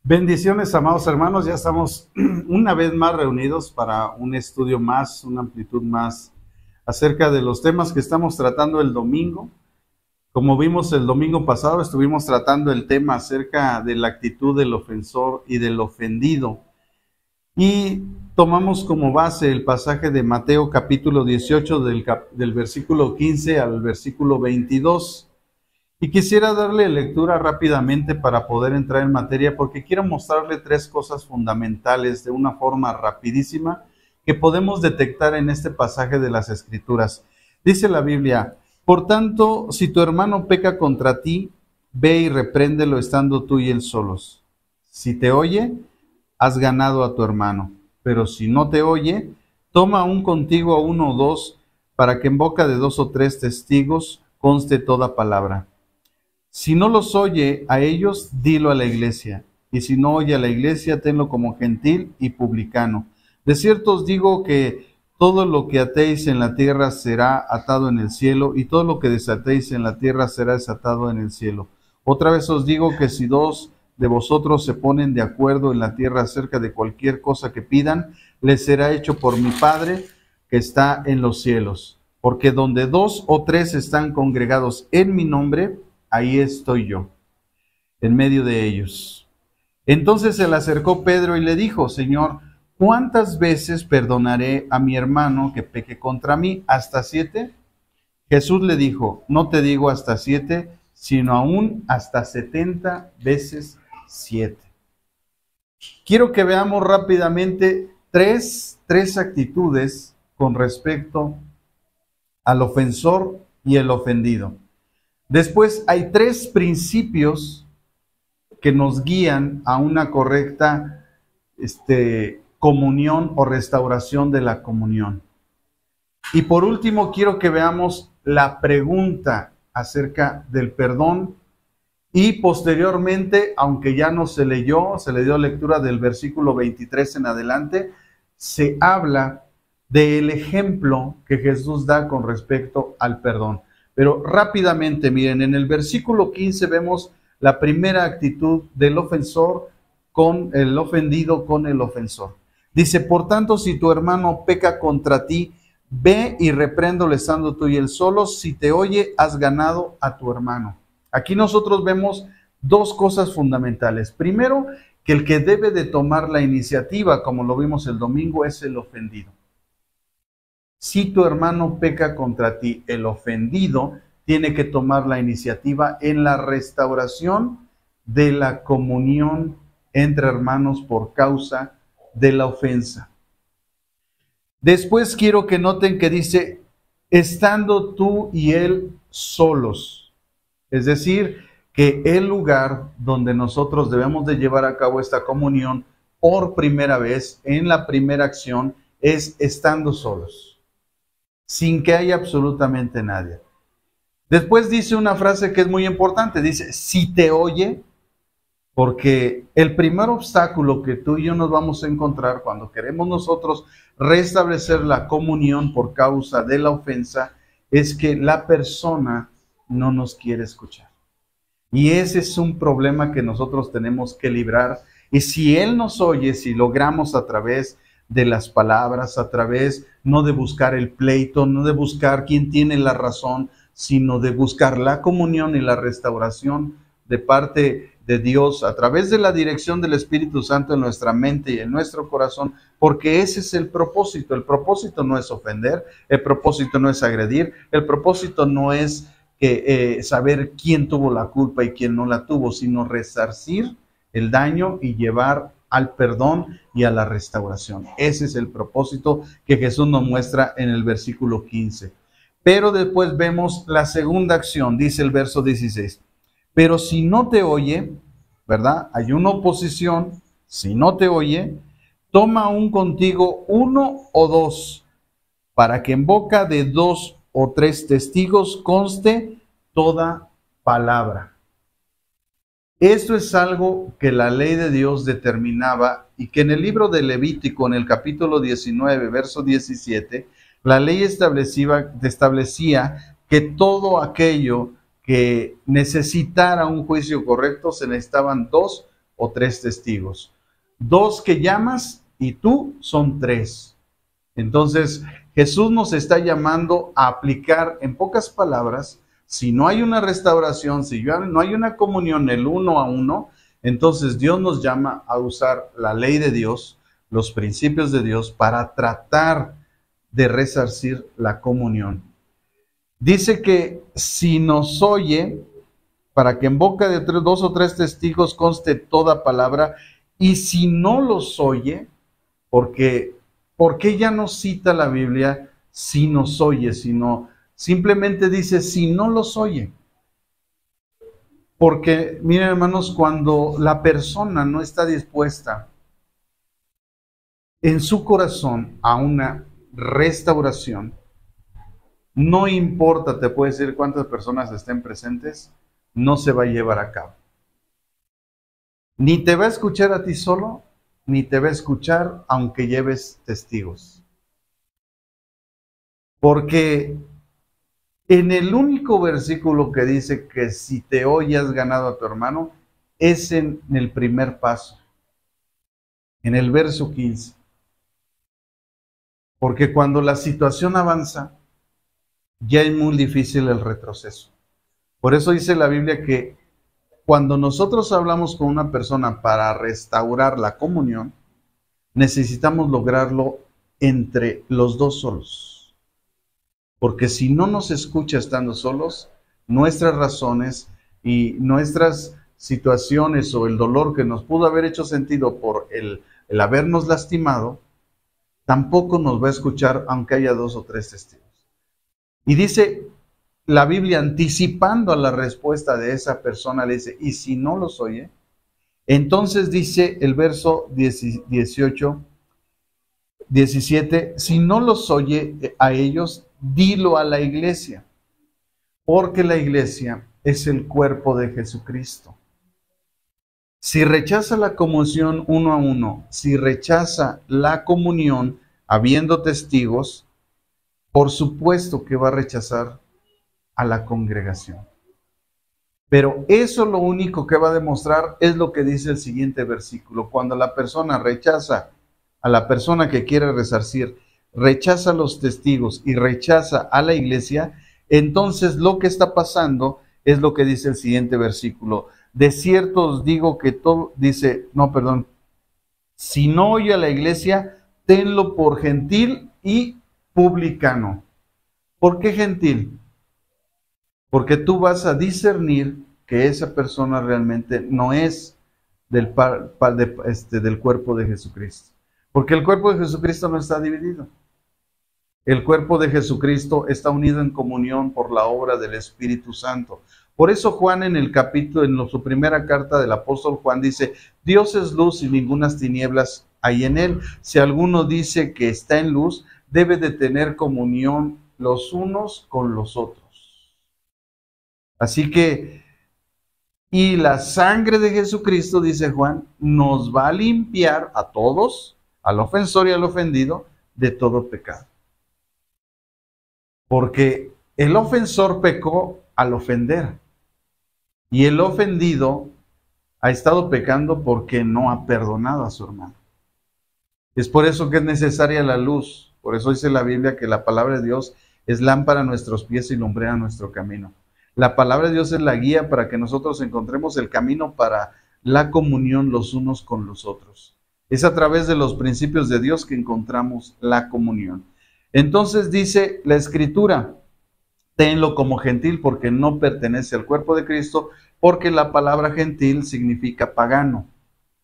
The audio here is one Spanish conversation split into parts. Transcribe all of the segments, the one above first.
Bendiciones, amados hermanos, ya estamos una vez más reunidos para un estudio más, una amplitud más acerca de los temas que estamos tratando el domingo. Como vimos el domingo pasado, estuvimos tratando el tema acerca de la actitud del ofensor y del ofendido. Y tomamos como base el pasaje de Mateo capítulo 18 del versículo 15 al versículo 22. Y quisiera darle lectura rápidamente para poder entrar en materia, porque quiero mostrarle tres cosas fundamentales de una forma rapidísima que podemos detectar en este pasaje de las Escrituras. Dice la Biblia: por tanto, si tu hermano peca contra ti, ve y repréndelo estando tú y él solos. Si te oye, has ganado a tu hermano. Pero si no te oye, toma aún contigo a uno o dos, para que en boca de dos o tres testigos conste toda palabra. Si no los oye a ellos, dilo a la iglesia. Y si no oye a la iglesia, tenlo como gentil y publicano. De cierto os digo que todo lo que atéis en la tierra será atado en el cielo, y todo lo que desatéis en la tierra será desatado en el cielo. Otra vez os digo que si dos de vosotros se ponen de acuerdo en la tierra acerca de cualquier cosa que pidan, les será hecho por mi Padre que está en los cielos. Porque donde dos o tres están congregados en mi nombre, ahí estoy yo, en medio de ellos. Entonces se le acercó Pedro y le dijo: Señor, ¿cuántas veces perdonaré a mi hermano que peque contra mí? ¿Hasta 7? Jesús le dijo: no te digo hasta 7, sino aún hasta 70 veces 7. Quiero que veamos rápidamente tres actitudes con respecto al ofensor y el ofendido. Después hay tres principios que nos guían a una correcta comunión o restauración de la comunión. Y por último, quiero que veamos la pregunta acerca del perdón. Y posteriormente, aunque ya no se leyó, se le dio lectura del versículo 23 en adelante, se habla del ejemplo que Jesús da con respecto al perdón. Pero rápidamente, miren, en el versículo 15 vemos la primera actitud del ofensor con el ofendido con el ofensor. Dice: por tanto, si tu hermano peca contra ti, ve y repréndole estando tú y él solos. Si te oye, has ganado a tu hermano. Aquí nosotros vemos dos cosas fundamentales. Primero, que el que debe de tomar la iniciativa, como lo vimos el domingo, es el ofendido. Si tu hermano peca contra ti, el ofendido tiene que tomar la iniciativa en la restauración de la comunión entre hermanos por causa de la ofensa. Después quiero que noten que dice: estando tú y él solos. Es decir, que el lugar donde nosotros debemos de llevar a cabo esta comunión por primera vez, en la primera acción, es estando solos, sin que haya absolutamente nadie. Después dice una frase que es muy importante, dice: si te oye, porque el primer obstáculo que tú y yo nos vamos a encontrar cuando queremos nosotros restablecer la comunión por causa de la ofensa es que la persona no nos quiere escuchar. Y ese es un problema que nosotros tenemos que librar. Y si él nos oye, si logramos a través de las palabras, a través no de buscar el pleito, no de buscar quién tiene la razón, sino de buscar la comunión y la restauración de parte de Dios a través de la dirección del Espíritu Santo en nuestra mente y en nuestro corazón, porque ese es el propósito. El propósito no es ofender, el propósito no es agredir, el propósito no es saber quién tuvo la culpa y quién no la tuvo, sino resarcir el daño y llevar al perdón y a la restauración. Ese es el propósito que Jesús nos muestra en el versículo 15. Pero después vemos la segunda acción, dice el verso 16. Pero si no te oye, ¿verdad? Hay una oposición. Si no te oye, toma aún contigo uno o dos, para que en boca de dos o tres testigos conste toda palabra. Esto es algo que la ley de Dios determinaba y que en el libro de Levítico, en el capítulo 19, verso 17, la ley establecía que todo aquello que necesitara un juicio correcto se necesitaban dos o 3 testigos. 2 que llamas y tú son 3. Entonces, Jesús nos está llamando a aplicar, en pocas palabras, si no hay una restauración, si no hay una comunión el uno a uno, entonces Dios nos llama a usar la ley de Dios, los principios de Dios, para tratar de resarcir la comunión. Dice que si nos oye, para que en boca de 2 o 3 testigos conste toda palabra, y si no los oye, porque ¿por qué ya no cita la Biblia si nos oye? Sino simplemente dice si no los oye. Porque, miren hermanos, cuando la persona no está dispuesta en su corazón a una restauración, no importa, te puedo decir cuántas personas estén presentes, no se va a llevar a cabo. Ni te va a escuchar a ti solo, ni te va a escuchar aunque lleves testigos. Porque en el único versículo que dice que si te oye has ganado a tu hermano, es en el primer paso, en el verso 15. Porque cuando la situación avanza, ya es muy difícil el retroceso. Por eso dice la Biblia que cuando nosotros hablamos con una persona para restaurar la comunión, necesitamos lograrlo entre los dos solos. Porque si no nos escucha estando solos, nuestras razones y nuestras situaciones o el dolor que nos pudo haber hecho sentido por el habernos lastimado, tampoco nos va a escuchar aunque haya 2 o 3 testigos. Y dice la Biblia, anticipando a la respuesta de esa persona, le dice, y si no los oye, entonces dice el verso 18, 17, si no los oye a ellos, dilo a la iglesia, porque la iglesia es el cuerpo de Jesucristo. Si rechaza la comunión uno a uno, si rechaza la comunión habiendo testigos, por supuesto que va a rechazar a la congregación. Pero eso lo único que va a demostrar es lo que dice el siguiente versículo. Cuando la persona rechaza a la persona que quiere resarcir, rechaza a los testigos y rechaza a la iglesia, entonces lo que está pasando es lo que dice el siguiente versículo. De cierto os digo que todo, si no oye a la iglesia, tenlo por gentil y publicano. ¿Por qué gentil? Porque tú vas a discernir que esa persona realmente no es del cuerpo de Jesucristo. Porque el cuerpo de Jesucristo no está dividido. El cuerpo de Jesucristo está unido en comunión por la obra del Espíritu Santo. Por eso Juan en su primera carta del apóstol Juan dice, Dios es luz y ningunas tinieblas hay en él. Si alguno dice que está en luz, debe de tener comunión los unos con los otros. Así que, y la sangre de Jesucristo, dice Juan, nos va a limpiar a todos, al ofensor y al ofendido, de todo pecado. Porque el ofensor pecó al ofender, y el ofendido ha estado pecando porque no ha perdonado a su hermano. Es por eso que es necesaria la luz. Por eso dice la Biblia que la palabra de Dios es lámpara a nuestros pies y lumbrera a nuestro camino. La palabra de Dios es la guía para que nosotros encontremos el camino para la comunión los unos con los otros. Es a través de los principios de Dios que encontramos la comunión. Entonces dice la Escritura, tenlo como gentil porque no pertenece al cuerpo de Cristo, porque la palabra gentil significa pagano.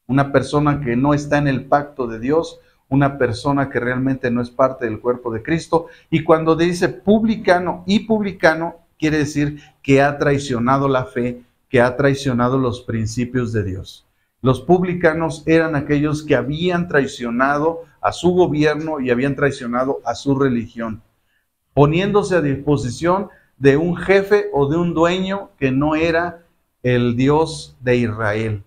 Una persona que no está en el pacto de Dios, una persona que realmente no es parte del cuerpo de Cristo. Y cuando dice publicano y publicano, quiere decir que ha traicionado la fe, que ha traicionado los principios de Dios. Los publicanos eran aquellos que habían traicionado a su gobierno y habían traicionado a su religión, poniéndose a disposición de un jefe o de un dueño que no era el Dios de Israel.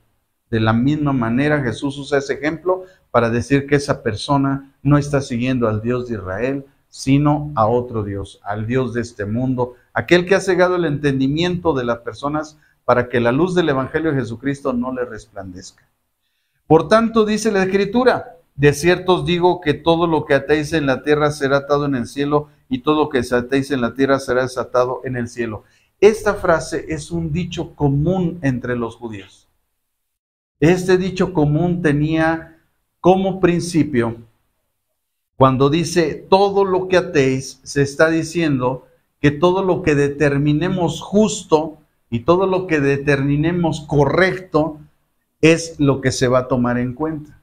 De la misma manera Jesús usa ese ejemplo para decir que esa persona no está siguiendo al Dios de Israel, sino a otro Dios, al Dios de este mundo, aquel que ha cegado el entendimiento de las personas para que la luz del Evangelio de Jesucristo no le resplandezca. Por tanto, dice la Escritura, de cierto os digo que todo lo que atéis en la tierra será atado en el cielo, y todo lo que desatéis en la tierra será desatado en el cielo. Esta frase es un dicho común entre los judíos. Este dicho común tenía como principio, cuando dice todo lo que atéis, se está diciendo que todo lo que determinemos justo y todo lo que determinemos correcto es lo que se va a tomar en cuenta.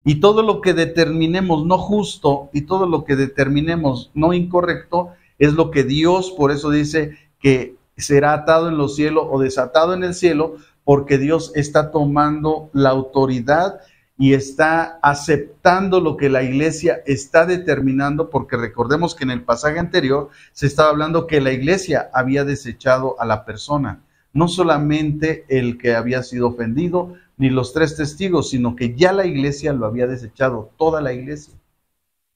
Y todo lo que determinemos no justo y todo lo que determinemos no incorrecto es lo que Dios, por eso dice que será atado en los cielos o desatado en el cielo, porque Dios está tomando la autoridad y está aceptando lo que la iglesia está determinando, porque recordemos que en el pasaje anterior se estaba hablando que la iglesia había desechado a la persona, no solamente el que había sido ofendido, ni los 3 testigos, sino que ya la iglesia lo había desechado, toda la iglesia.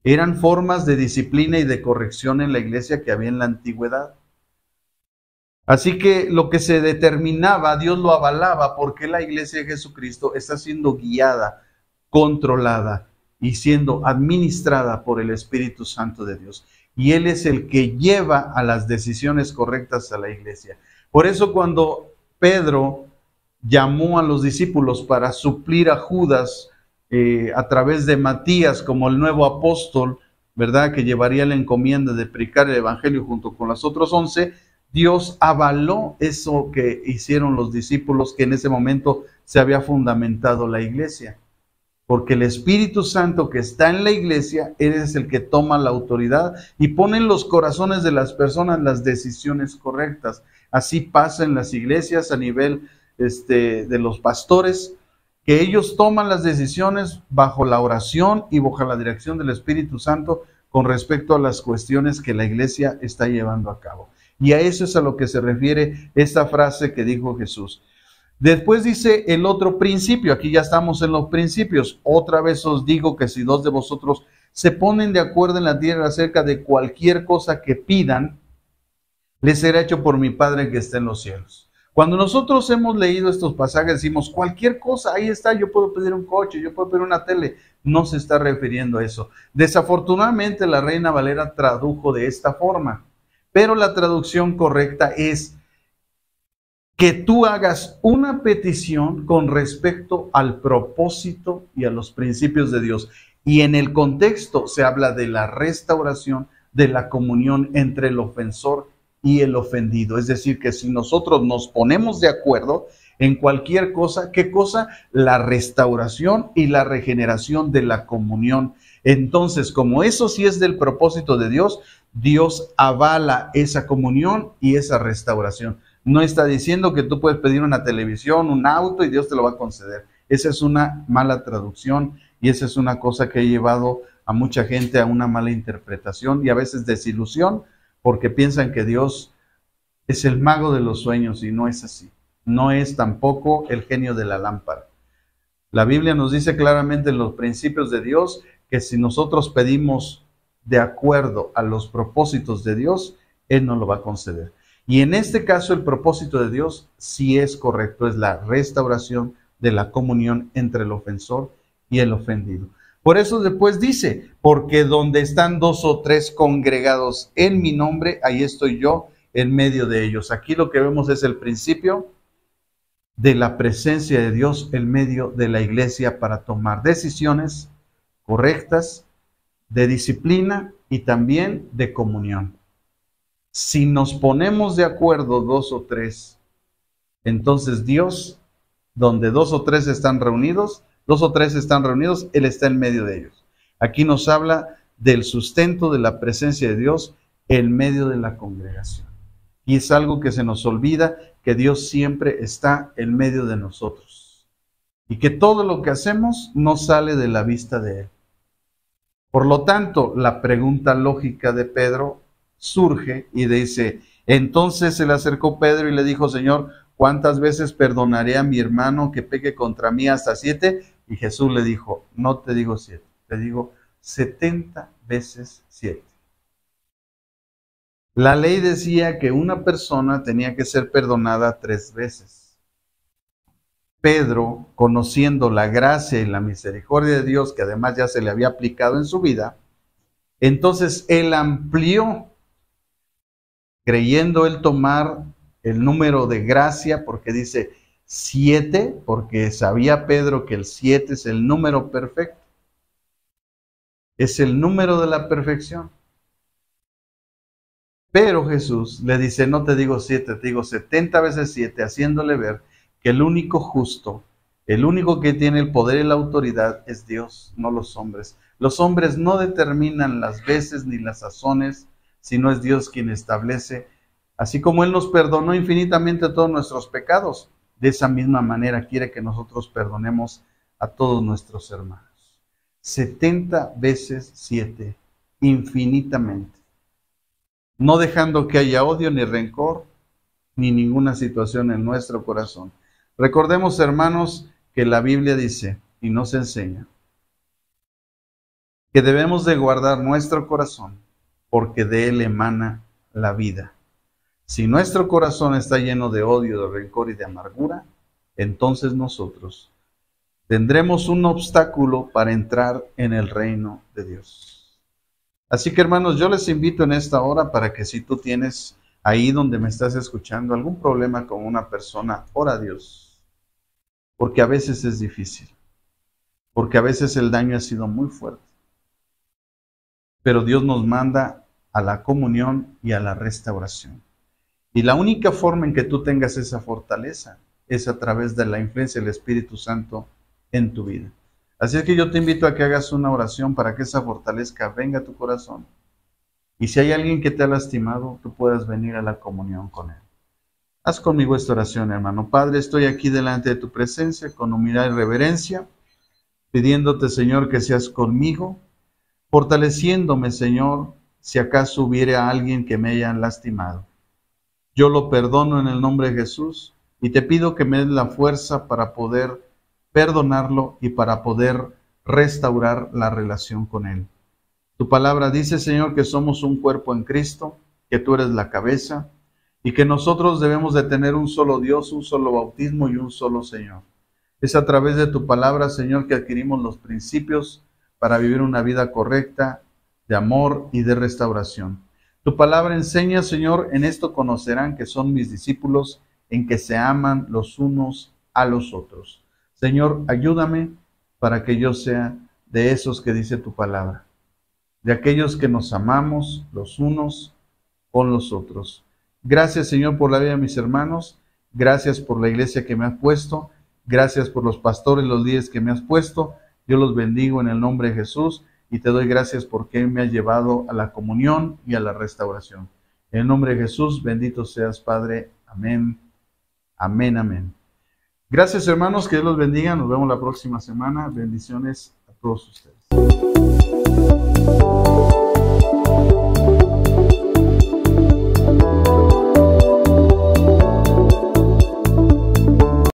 Eran formas de disciplina y de corrección en la iglesia que había en la antigüedad. Así que lo que se determinaba, Dios lo avalaba, porque la iglesia de Jesucristo está siendo guiada, controlada y siendo administrada por el Espíritu Santo de Dios. Y Él es el que lleva a las decisiones correctas a la iglesia. Por eso cuando Pedro llamó a los discípulos para suplir a Judas a través de Matías como el nuevo apóstol, ¿verdad? Que llevaría la encomienda de predicar el evangelio junto con los otros 11, Dios avaló eso que hicieron los discípulos, que en ese momento se había fundamentado la iglesia. Porque el Espíritu Santo que está en la iglesia, Él es el que toma la autoridad y pone en los corazones de las personas las decisiones correctas. Así pasa en las iglesias a nivel de los pastores, que ellos toman las decisiones bajo la oración y bajo la dirección del Espíritu Santo con respecto a las cuestiones que la iglesia está llevando a cabo. Y a eso es a lo que se refiere esta frase que dijo Jesús. Después dice el otro principio, aquí ya estamos en los principios. Otra vez os digo que si 2 de vosotros se ponen de acuerdo en la tierra acerca de cualquier cosa que pidan, les será hecho por mi Padre que está en los cielos. Cuando nosotros hemos leído estos pasajes, decimos, cualquier cosa, ahí está, yo puedo pedir un coche, yo puedo pedir una tele. No se está refiriendo a eso. Desafortunadamente, la Reina Valera tradujo de esta forma, pero la traducción correcta es que tú hagas una petición con respecto al propósito y a los principios de Dios. Y en el contexto se habla de la restauración, de la comunión entre el ofensor y el ofendido. Es decir, que si nosotros nos ponemos de acuerdo en cualquier cosa, ¿qué cosa? La restauración y la regeneración de la comunión. Entonces, como eso sí es del propósito de Dios, Dios avala esa comunión y esa restauración. No está diciendo que tú puedes pedir una televisión, un auto y Dios te lo va a conceder. Esa es una mala traducción y esa es una cosa que ha llevado a mucha gente a una mala interpretación y a veces desilusión, porque piensan que Dios es el mago de los sueños y no es así. No es tampoco el genio de la lámpara. La Biblia nos dice claramente en los principios de Dios que si nosotros pedimos de acuerdo a los propósitos de Dios, Él nos lo va a conceder. Y en este caso el propósito de Dios sí es correcto, es la restauración de la comunión entre el ofensor y el ofendido. Por eso después dice, porque donde están 2 o 3 congregados en mi nombre, ahí estoy yo en medio de ellos. Aquí lo que vemos es el principio de la presencia de Dios en medio de la iglesia para tomar decisiones correctas, de disciplina y también de comunión. Si nos ponemos de acuerdo 2 o 3, entonces Dios, donde 2 o 3 están reunidos, 2 o 3 están reunidos, Él está en medio de ellos. Aquí nos habla del sustento de la presencia de Dios en medio de la congregación. Y es algo que se nos olvida, que Dios siempre está en medio de nosotros. Y que todo lo que hacemos no sale de la vista de Él. Por lo tanto, la pregunta lógica de Pedro surge y dice, entonces se le acercó Pedro y le dijo, Señor, ¿cuántas veces perdonaré a mi hermano que peque contra mí? ¿Hasta 7? Y Jesús le dijo, no te digo 7, te digo 70 veces 7. La ley decía que una persona tenía que ser perdonada 3 veces. Pedro, conociendo la gracia y la misericordia de Dios, que además ya se le había aplicado en su vida, entonces él amplió, creyendo él tomar el número de gracia, porque dice 7, porque sabía Pedro que el 7 es el número perfecto, es el número de la perfección. Pero Jesús le dice, no te digo 7, te digo 70 veces 7, haciéndole ver que el único justo, el único que tiene el poder y la autoridad es Dios, no los hombres. Los hombres no determinan las veces ni las sazones, sino es Dios quien establece. Así como Él nos perdonó infinitamente todos nuestros pecados, de esa misma manera quiere que nosotros perdonemos a todos nuestros hermanos. 70 veces 7, infinitamente. No dejando que haya odio ni rencor, ni ninguna situación en nuestro corazón. Recordemos, hermanos, que la Biblia dice y nos enseña que debemos de guardar nuestro corazón porque de él emana la vida. Si nuestro corazón está lleno de odio, de rencor y de amargura, entonces nosotros tendremos un obstáculo para entrar en el reino de Dios. Así que, hermanos, yo les invito en esta hora para que si tú tienes ahí donde me estás escuchando algún problema con una persona, ora a Dios, porque a veces es difícil, porque a veces el daño ha sido muy fuerte, pero Dios nos manda a la comunión y a la restauración. Y la única forma en que tú tengas esa fortaleza es a través de la influencia del Espíritu Santo en tu vida. Así es que yo te invito a que hagas una oración para que esa fortaleza venga a tu corazón. Y si hay alguien que te ha lastimado, tú puedas venir a la comunión con él. Haz conmigo esta oración, hermano. Padre, estoy aquí delante de tu presencia con humildad y reverencia, pidiéndote, Señor, que seas conmigo, fortaleciéndome, Señor, si acaso hubiera alguien que me haya lastimado. Yo lo perdono en el nombre de Jesús y te pido que me des la fuerza para poder perdonarlo y para poder restaurar la relación con él. Tu palabra dice, Señor, que somos un cuerpo en Cristo, que tú eres la cabeza y que nosotros debemos de tener un solo Dios, un solo bautismo y un solo Señor. Es a través de tu palabra, Señor, que adquirimos los principios para vivir una vida correcta, de amor y de restauración. Tu palabra enseña, Señor, en esto conocerán que son mis discípulos, en que se aman los unos a los otros. Señor, ayúdame para que yo sea de esos que dice tu palabra, de aquellos que nos amamos los unos con los otros. Gracias, Señor, por la vida de mis hermanos. Gracias por la iglesia que me has puesto. Gracias por los pastores, los líderes que me has puesto. Yo los bendigo en el nombre de Jesús y te doy gracias porque me has llevado a la comunión y a la restauración. En el nombre de Jesús, bendito seas, Padre. Amén. Amén, amén. Gracias, hermanos, que Dios los bendiga. Nos vemos la próxima semana. Bendiciones a todos ustedes.